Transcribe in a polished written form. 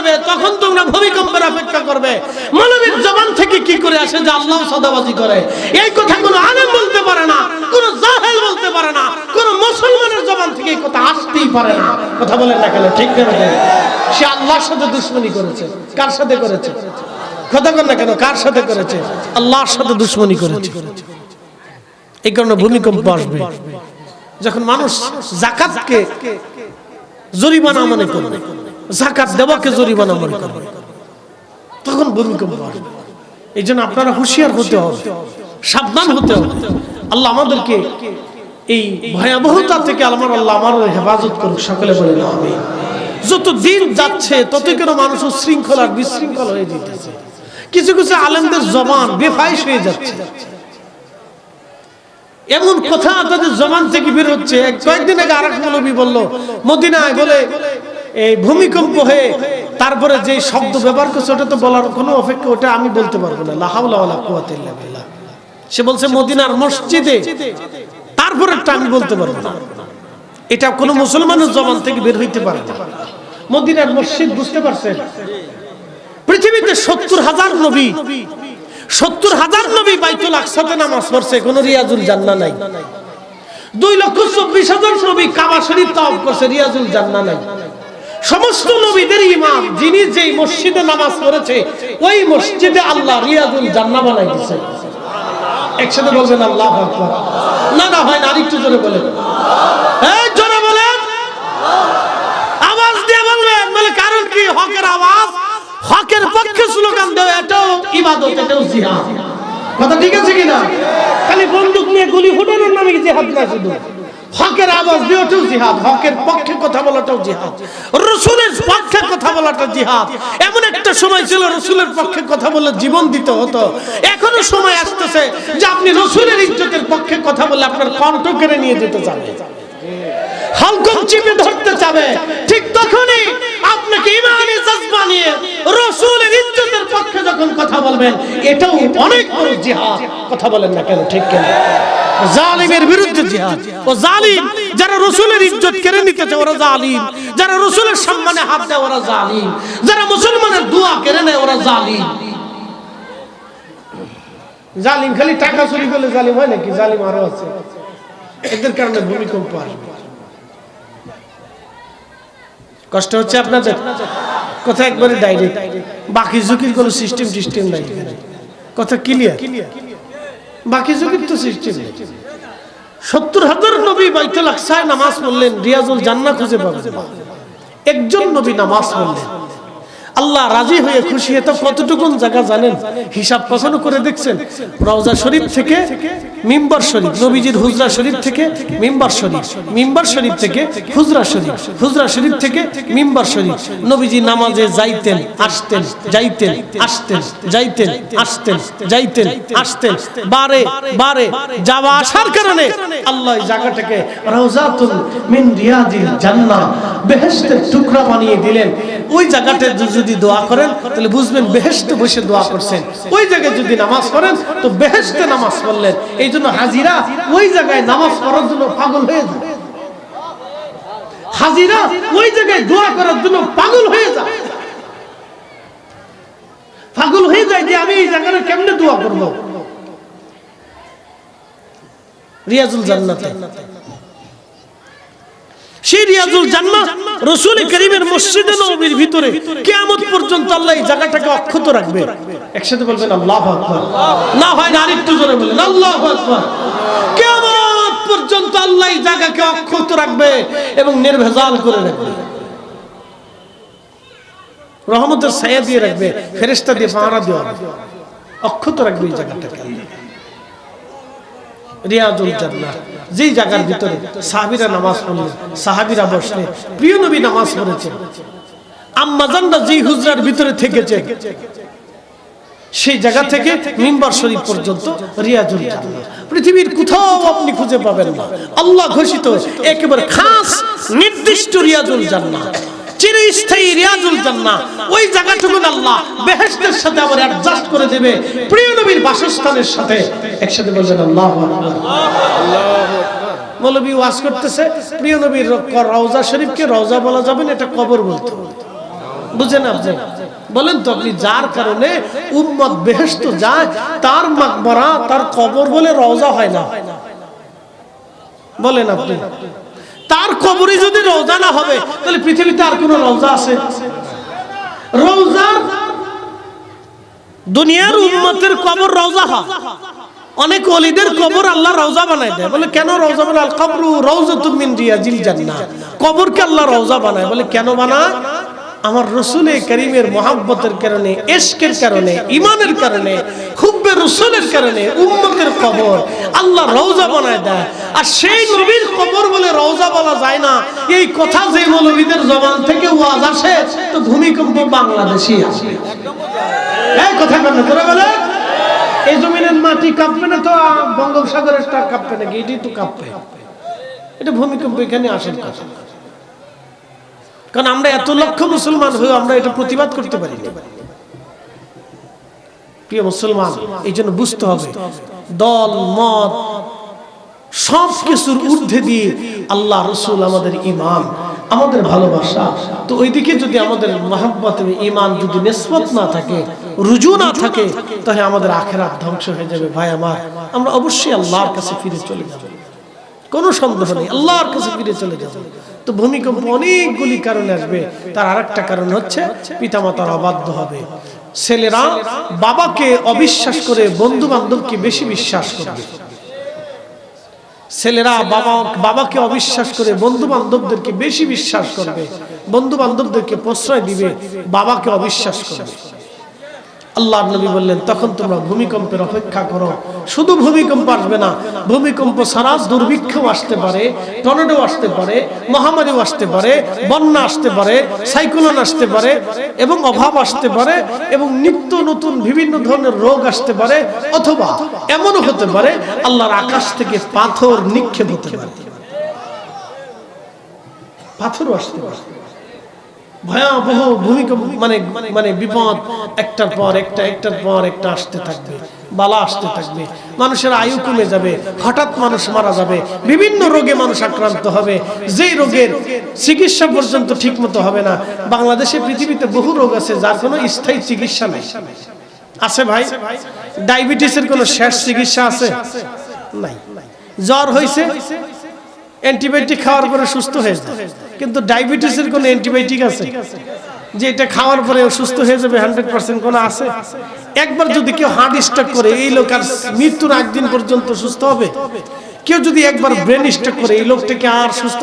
করবে তখন তোমরা ভূমিকম্পের অপেক্ষা করবে। মৌলবীর জবান থেকে কি করে আসে যে আল্লাহ সাদাবাজি করে? এই কথা কোনো আলেম বলতে পারে না, কোনো জাহেল বলতে পারে না, কোনো মুসলমানের জবান থেকে এই কথা আসতেই পারে না। কথা বলেন না কেন? ঠিক না? সে আল্লাহর সাথে দুশমনি করেছে। কার সাথে করেছে? কথা বলেন না কেন? কার সাথে করেছে? আল্লাহর সাথে দুশমনি করেছে। এই কারণে ভূমিকম্প আসবে। যখন মানুষ যাকাতকে জরিমানা মনে করবে, যাকাত দেওয়াকে জরিমানা মনে করবে, তখন ভূমিকম্প আসবে। এই জন্য আপনারা হুঁশিয়ার হতে হবে, সাবধান হতে হবে। আল্লাহ আমাদেরকে এই ভয়াবহতা থেকে আল্লাহ আমাদের হেফাজত করুক। সকলে বলে আমিন। যত দিন যাচ্ছে ততই কেন মানুষ শৃঙ্খল আর বিশৃঙ্খল হয়ে যেতেছে। কিছু কিছু আলেমদের জবান বেফাইশ হয়ে যাচ্ছে, এমন কথা তাদের জবান থেকে বের হচ্ছে। কয়েকদিন আগে আরেক মৌলবী বলল মদিনায় বলে এই ভূমিকম্প হয়ে তারপরে যে শব্দ ব্যবহার করছে ওটা তো বলার কোনো অপেক্ষা, ওটা আমি বলতে পারবো না। লা হাওলা ওয়ালা কুওয়াতা ইল্লা বিল্লাহ। সে বলছে মদিনার মসজিদে, তারপরে একটা আমি বলতে পারবো না। এটা কোনো মুসলমানের জবান থেকে বের হইতে পারে না। মদিনার মসজিদ, বুঝতে পারছেন? পৃথিবীতে 70,000 নবী, 70,000 নবী বাইতুল আকসাতে নামাজ পড়ছে, কোন রিয়াজুল জান্নাহ নাই। 2,24,000 নবী কাবা শরীফ তাওয়াফ করছে, রিয়াজুল জান্নাহ নাই। সমস্ত নবীদের ইমাম যিনি যেই মসজিদে নামাজ পড়েছে ওই মসজিদে আল্লাহ রিয়াজুল জান্নাহ বানাই দিয়েছে। একসাথে বলবেন আল্লাহু আকবার। না না হয় না, আরেকটু জোরে বলেন। এই জোরে বলেন, আওয়াজ দিয়ে বলবেন। বলে কারণ কি? হকের আওয়াজ, হকের পক্ষে স্লোগান দেওয়া এটাও ইবাদত, এটাও জিহাদ। কথা ঠিক আছে কিনা? খালি বন্দুক নিয়ে গুলি ফুটানোর নামে জিহাদ না, শুধু হকের আওয়াজ দেওয়াটাও জিহাদ, হকের পক্ষে কথা বলাটাও জিহাদ, রাসূলের পক্ষে কথা বলাটা জিহাদ। এমন একটা সময় ছিল রাসূলের পক্ষে কথা বলে জীবন দিতে হতো। এখনো সময় আসতেছে যে আপনি রাসূলের ইজ্জতের পক্ষে কথা বলে আপনার কণ্ঠ কেড়ে নিয়ে যেতে চাবে, হালকম চিপে ধরতে চাবে। ঠিক তখনই আপনাকে ইমানি জজবা নিয়ে রাসূলের ইজ্জতের পক্ষে যখন কথা বলবেন, এটাও অনেক বড় জিহাদ। কথা বলেন না কেন? ঠিক কেন? জালিমের বিরুদ্ধে জিহাদ। ও জালিম যারা রাসূলের ইজ্জত কেড়ে নিতে চায় ওরা জালিম, যারা রাসূলের সম্মানে হাত দেয় ওরা জালিম, যারা মুসলমানের দোয়া কেড়ে নেয় ওরা জালিম। জালিম খালি টাকা চুরি করলে জালিম হয় নাকি? জালিম আরো আছে। এদের কারণে ভূমিকম্প আসবে। কষ্ট হচ্ছে আপনাদের? কথা একবারে ডাইরেক্ট, বাকি ঝুঁকির কোনো সিস্টেম নাই। কথা ক্লিয়ার? বাকি ঝুঁকির তো সিস্টেম নেই। 70,000 নবী বাইতুল আকসায় নামাজ পড়লেন, রিয়াজুল জান্নাহ খুঁজে পাবেন না। একজন নবী নামাজ পড়লেন, আল্লাহ রাজি হয়ে খুশি। এত কতটুকুন জায়গা জানেন? হিসাব কখনো করে দেখছেন? রওজা শরীফ থেকে মিম্বার শরীফ, নবীজির হুজরা শরীফ থেকে মিম্বার শরীফ, মিম্বার শরীফ থেকে হুজরা শরীফ, হুজরা শরীফ থেকে মিম্বার শরীফ। নবীজি নামাজে যাইতেন আসতেন, যাইতেন আসতেন, যাইতেন আসতেন, যাইতেন আসতেন। বারে বারে যাওয়া আসার কারণে আল্লাহ এই জায়গাটাকে রওজাতুল মিন রিয়াজিল জান্নাহ, বেহেশতের টুকরা বানিয়ে দিলেন। ওই জায়গাটা যদি দোয়া করেন তাহলে বুঝবেন বেহেশতে বসে দোয়া করছেন। ওই জায়গায় যদি নামাজ পড়েন তো বেহেশতে নামাজ পড়লেন। এই জন্য হাজিরা ওই জায়গায় নামাজ পড়ার জন্য পাগল হয়ে যায়, হাজিরা ওই জায়গায় দোয়া করার জন্য পাগল হয়ে যায়, পাগল হয়ে যায় যে আমি এই জায়গায় কেমনে দোয়া করব। রিয়াজুল জান্নাতে, সেই রিয়াজুল জান্নাহ রাসূল করিমের মসজিদে নববীর ভিতরে কিয়ামত পর্যন্ত আল্লাহ এই জায়গাটাকে অক্ষত রাখবে। একসাথে বলবেন আল্লাহু আকবার। না হয় না, আরেকটু জোরে বলেন আল্লাহু আকবার। কিয়ামত পর্যন্ত আল্লাহ এই জায়গাকে অক্ষত রাখবে এবং নির্ভেজাল করে রাখবে, রহমতের ছায়া দিয়ে রাখবে, ফেরেশতা দিয়ে পাহারা দেওয়া হবে, অক্ষত রাখবে এই জায়গাটাকে। রিয়াজুল জান্নাহ, যেই জায়গার ভিতরে সাহাবীরা নামাজ পড়লেন, সাহাবীরা বসলেন, প্রিয় নবী নামাজ পড়েছেন, আম্মা জানরা যেই হুজরার ভিতরে থেকেছে সেই জায়গা থেকে মিম্বার শরীফ পর্যন্ত রিয়াজুল জান্নাহ। পৃথিবীর কোথাও আপনি খুঁজে পাবেন না। আল্লাহ ঘোষিত একেবারে খাস নির্দিষ্ট রিয়াজুল জান্নাহ, চিরস্থায়ী রিয়াজুল জান্নাহ। ওই জায়গাটুকু আল্লাহ বেহেশতের সাথে আবার অ্যাডজাস্ট করে দেবে প্রিয় নবীর বাসস্থানের সাথে। একসাথে বলবেন আল্লাহু আকবার। আল্লাহু আকবার। মৌলভী ওয়াজ করতেছে, প্রিয় নবীর রওজা শরীফকে রওজা বলা যাবে না, এটা কবর বলতে হবে। বুঝেন আপনি? বলেন তো আপনি, যার কারণে উম্মত বেহেশত যায়, তার মাকবারা, তার কবর বলে রওজা হয় না। বলেন আপনি, তার কবরই যদি রওজা না হবে, তাহলে পৃথিবীতে আর কোন রওজা আছে? রওজা, দুনিয়ার উম্মতের কবর রওজা হয়। অনেক ওলিদের কবর আল্লাহ রওজা বানায় দেয়। বলে কেন রওজা বানায়? আল কবরু রাউযাতুম মিন রিয়াজিল জান্নাহ। কবরকে আল্লাহ রওজা বানায়। বলে কেন বানায়? আমার রাসূলের কারীমের মুহাব্বতের কারণে, ইশকের কারণে, ঈমানের কারণে, হুব্বে রাসূলের কারণে উম্মতের কবর আল্লাহ রওজা বানায় দেয়। আর সেই নবীর কবর বলে রওজা বলা যায় না, এই কথা যে মৌলবীদের জবান থেকে ওয়াজ আসে, তো ভূমিকম্প বাংলাদেশই আসে। এই কথা কেন করে বলে? এই জমিনের মাটি কাঁপবে না তো বঙ্গোপসাগরের টা কাঁপবে নাকি? এটাই তো কাঁপবে। এটা ভূমিকম্প এখানে আসে না, কারণ আমরা এত লক্ষ মুসলমান হয়ে আমরা এটা প্রতিবাদ করতে পারি না। প্রিয় মুসলমান, এই জন্য বুঝতে হবে দল মত সব কিছুর ঊর্ধ্বে দিয়ে আল্লাহ রাসূল আমাদের ঈমান, আমাদের ভালোবাসা। তো ওইদিকে যদি আমাদের মহব্বত ঈমান যদি নিসবত না থাকে, রুজু না থাকে, তাহলে আমাদের আখিরাত ধ্বংস হয়ে যাবে। ভাই আমার, আমরা অবশ্যই আল্লাহর কাছে ফিরে চলে যাব, কোনো সন্দেহ নেই, আল্লাহর কাছে ফিরে চলে যাব। তো ভূমিকম্প অনেকগুলি কারণে আসবে। তার আরেকটা কারণ হচ্ছে পিতামাতার অবাধ্য হবে। ছেলেরা বাবাকে অবিশ্বাস করে বন্ধু বান্ধবকে বেশি বিশ্বাস করবে। ছেলেরা বাবাকে অবিশ্বাস করে বন্ধু বান্ধবদেরকে বেশি বিশ্বাস করবে, বন্ধু বান্ধবদেরকে প্রশ্রয় দিবে, বাবাকে অবিশ্বাস করবে। আল্লাহর নবী বললেন, তখন তোমরা ভূমিকম্পের অপেক্ষা করো। শুধু ভূমিকম্প আসবে না, ভূমিকম্প ছাড়া দুর্ভিক্ষও আসতে পারে, টর্নেডো আসতে পারে, মহামারীও আসতে পারে, বন্যা আসতে পারে, সাইক্লোন আসতে পারে, এবং অভাব আসতে পারে, এবং নিত্য নতুন বিভিন্ন ধরনের রোগ আসতে পারে। অথবা এমনও হতে পারে আল্লাহর আকাশ থেকে পাথর নিক্ষেপ হতে পারে, পাথরও আসতে পারে। ভয়াবহ ভূমিকম্প মানে বিপদ একটার পর একটা আসতে থাকবে, বালা আসতে থাকবে। মানুষের আয়ু কমে যাবে, হঠাৎ মানুষ মারা যাবে, বিভিন্ন রোগে মানুষ আক্রান্ত হবে, যেই রোগের চিকিৎসা পর্যন্ত ঠিক মতো হবে না। বাংলাদেশে পৃথিবীতে বহু রোগ আছে যার কোনো স্থায়ী চিকিৎসা নেই। আছে ভাই? ডায়াবেটিসের কোনো শেষ চিকিৎসা আছে? নাই। জ্বর হয়েছে, অ্যান্টিবায়োটিক খাওয়ার পরে সুস্থ হয়ে যায়, কিন্তু ডায়াবেটিসের কোনো অ্যান্টিবায়োটিক আছে যে এটা খাওয়ার পরে সুস্থ হয়ে যাবে 100%? কোনো আছে? একবার যদি কেউ হার্ট স্ট্রোক করে, এই লোক আর মৃত্যুর আগ দিন পর্যন্ত সুস্থ হবে? কেউ যদি একবার ব্রেন স্ট্রোক করে, এই লোকটাকে আর সুস্থ